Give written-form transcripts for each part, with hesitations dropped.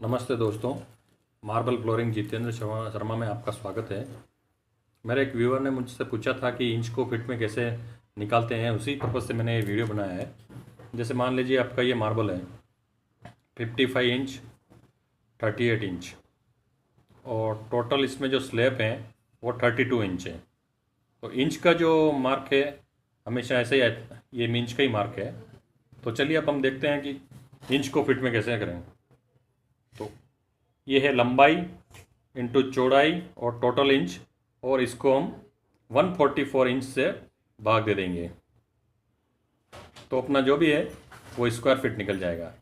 नमस्ते दोस्तों, marble flooring Jitendra Sharma में आपका स्वागत है। मेरे एक व्यूअर ने मुझसे पूछा था कि इंच को फिट में कैसे निकालते हैं, उसी पर्पज़ से मैंने ये वीडियो बनाया है। जैसे मान लीजिए आपका ये मार्बल है 55 इंच 38 इंच और टोटल इसमें जो स्लैब है वो 32 इंच है। तो इंच का जो मार्क है हमेशा ऐसे ही ये इंच का ही मार्क है। तो चलिए अब हम देखते हैं कि इंच को फिट में कैसे करें। तो ये है लंबाई इंटू चौड़ाई और टोटल इंच, और इसको हम 144 इंच से भाग दे देंगे तो अपना जो भी है वो स्क्वायर फीट निकल जाएगा।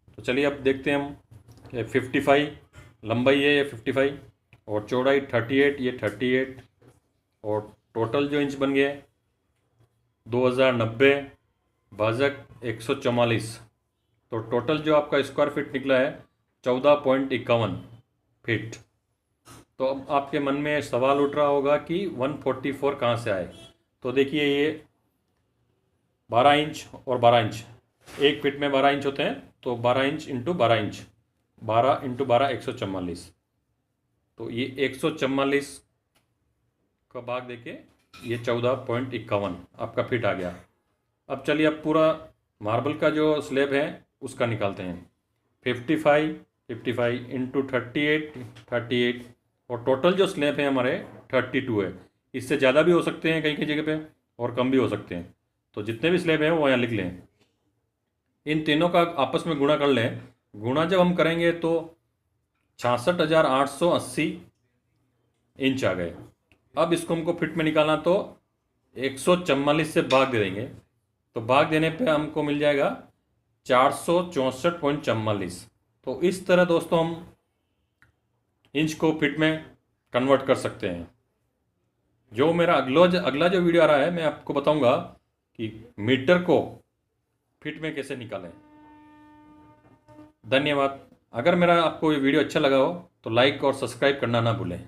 तो चलिए अब देखते हैं हम। ये 55 लंबाई है, ये 55 और चौड़ाई 38, ये 38 और टोटल जो इंच बन गए 2090 भाजक 144। तो टोटल जो आपका स्क्वायर फीट निकला है 14.51 फीट। तो अब आपके मन में सवाल उठ रहा होगा कि 144 कहाँ से आए। तो देखिए ये 12 इंच और 12 इंच, एक फीट में 12 इंच होते हैं, तो 12 इंच इंटू 12 इंच, 12 इंटू 12 144। तो ये 144 का भाग देके ये 14.51 आपका फीट आ गया। अब चलिए अब पूरा मार्बल का जो स्लैब है उसका निकालते हैं। 55 इंटू 38 और टोटल जो स्लैब है हमारे 32 है। इससे ज़्यादा भी हो सकते हैं कहीं कहीं जगह पे और कम भी हो सकते हैं। तो जितने भी स्लैब हैं वो यहाँ लिख लें। इन तीनों का आपस में गुणा कर लें। गुणा जब हम करेंगे तो 66,880 इंच आ गए। अब इसको हमको फिट में निकालना, तो 144 से भाग दे देंगे, तो भाग देने पे हमको मिल जाएगा 464.44। तो इस तरह दोस्तों हम इंच को फिट में कन्वर्ट कर सकते हैं। जो मेरा अगला जो वीडियो आ रहा है मैं आपको बताऊंगा कि मीटर को फिट में कैसे निकालें। धन्यवाद। अगर मेरा आपको ये वीडियो अच्छा लगा हो तो लाइक और सब्सक्राइब करना ना भूलें।